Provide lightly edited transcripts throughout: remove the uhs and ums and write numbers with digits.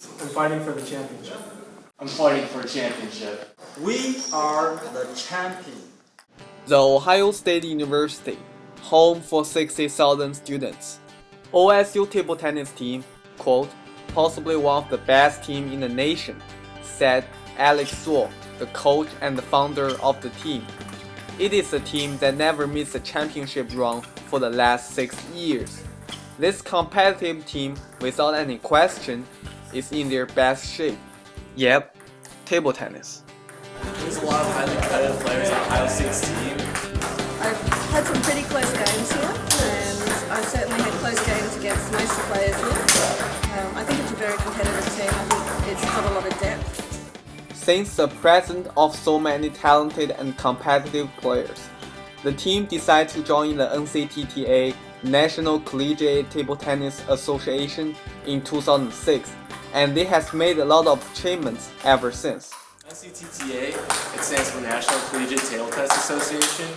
I'm fighting for the championship. I'm fighting for a championship. We are the champion. The Ohio State University, home for 60,000 students. OSU table tennis team, quote, possibly one of the best team in the nation, said Alex Zuo, the coach and the founder of the team. It is a team that never missed a championship run for the last 6 years. This competitive team, without any question, is in their best shape. Yep, table tennis. There's a lot of highly competitive players on Ohio State's team. I've had some pretty close games here, and I've certainly had close games against most of the players here. I think it's a very competitive team. I think it's got a lot of depth. Since the presence of so many talented and competitive players, the team decided to join the NCTTA National Collegiate Table Tennis Association in 2006, and they has made a lot of achievements ever since. NCTTA, it stands for National Collegiate Table Tennis Association,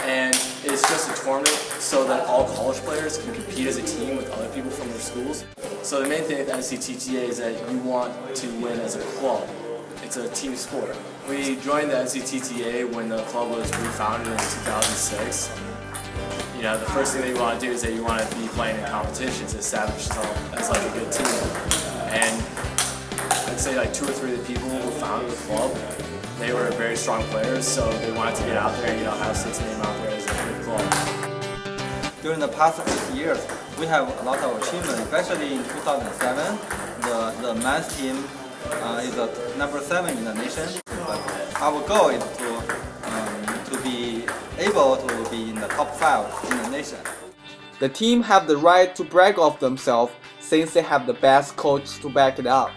and it's just a tournament so that all college players can compete as a team with other people from their schools. So the main thing with NCTTA is that you want to win as a club. It's a team sport. We joined the NCTTA when the club was refounded in 2006. You know, the first thing that you want to do is that you want to be playing in competitions to establish yourself as like a good team. And I'd say like 2 or 3 of the people who founded the club, they were very strong players, so they wanted to get out there and have State's name out there as a good club. During the past 8 years, we have a lot of achievements, especially in 2007. The men's team is number 7 in the nation. But our goal is to be able to be in the top 5 in the nation. The team have the right to brag of themselves since they have the best coach to back it up.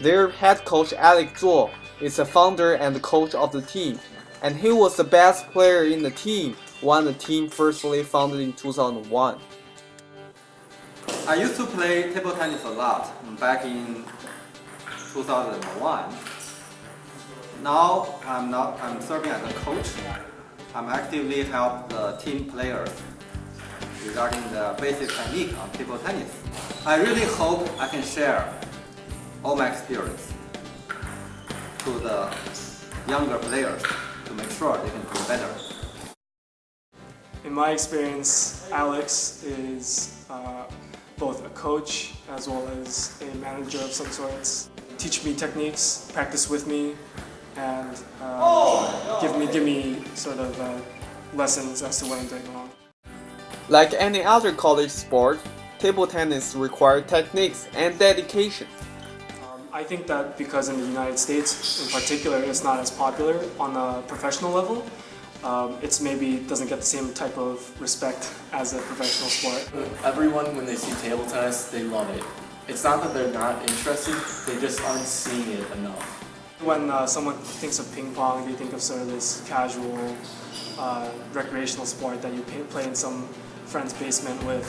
Their head coach Alex Zuo is the founder and the coach of the team, and he was the best player in the team when the team firstly founded in 2001. I used to play table tennis a lot back in 2001. Now I'm serving as a coach. I'm actively help the team players regarding the basic technique on table tennis. I really hope I can share all my experience to the younger players to make sure they can do better. In my experience, Alex is both a coach as well as a manager of some sorts. Teach me techniques, practice with me, and give me sort of lessons as to what I'm doing wrong. Like any other college sport, table tennis requires techniques and dedication. I think that because in the United States in particular it's not as popular on a professional level, it's maybe doesn't get the same type of respect as a professional sport. Everyone, when they see table tennis, they love it. It's not that they're not interested, they just aren't seeing it enough. When someone thinks of ping pong, they think of sort of this casual recreational sport that you play in some friend's basement with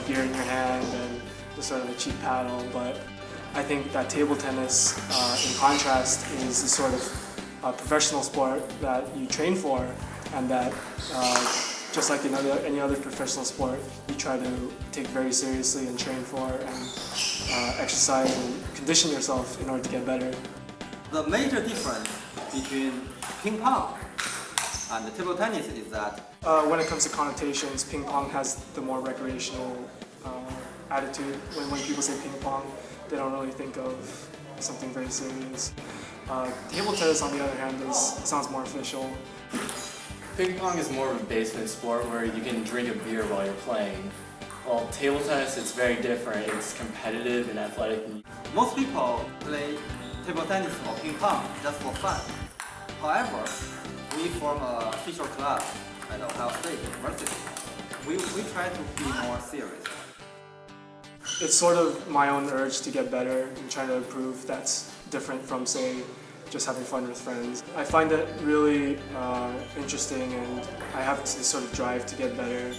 beer in your hand and just sort of a cheap paddle. But I think that table tennis, in contrast, is the sort of professional sport that you train for, and that just like in any other professional sport, you try to take very seriously and train for and exercise and condition yourself in order to get better. The major difference between ping pong and the table tennis is that when it comes to connotations, ping pong has the more recreational attitude. When people say ping pong, they don't really think of something very serious. Table tennis, on the other hand, sounds more official. Ping pong is more of a basement sport where you can drink a beer while you're playing. While table tennis, it's very different. It's competitive and athletic. most people play table tennis or ping pong just for fun. However, we form an official club at Ohio State University. We try to be more serious. It's sort of my own urge to get better and trying to improve. That's different from, say, just having fun with friends. I find it really interesting, and I have this sort of drive to get better.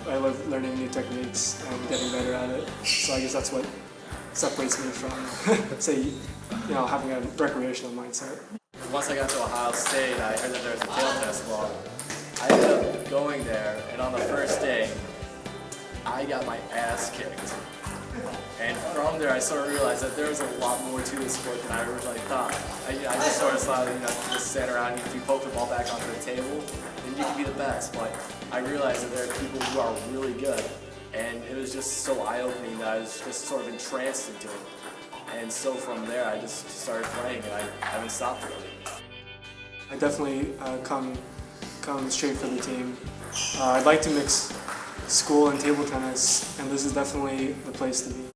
I love learning new techniques and getting better at it. So I guess that's what separates me from, say, having a recreational mindset. Once I got to Ohio State, I heard that there was a table tennis club. I ended up going there, and on the first day, I got my ass kicked. And from there, I sort of realized that there was a lot more to this sport than I originally thought. I just sort of thought, just stand around, if you poke the ball back onto the table, then you can be the best. But I realized that there are people who are really good. And it was just so eye-opening that I was just sort of entranced into it. And so from there, I just started playing, and I haven't stopped really. I definitely come straight for the team. I'd like to mix school and table tennis, and this is definitely the place to be.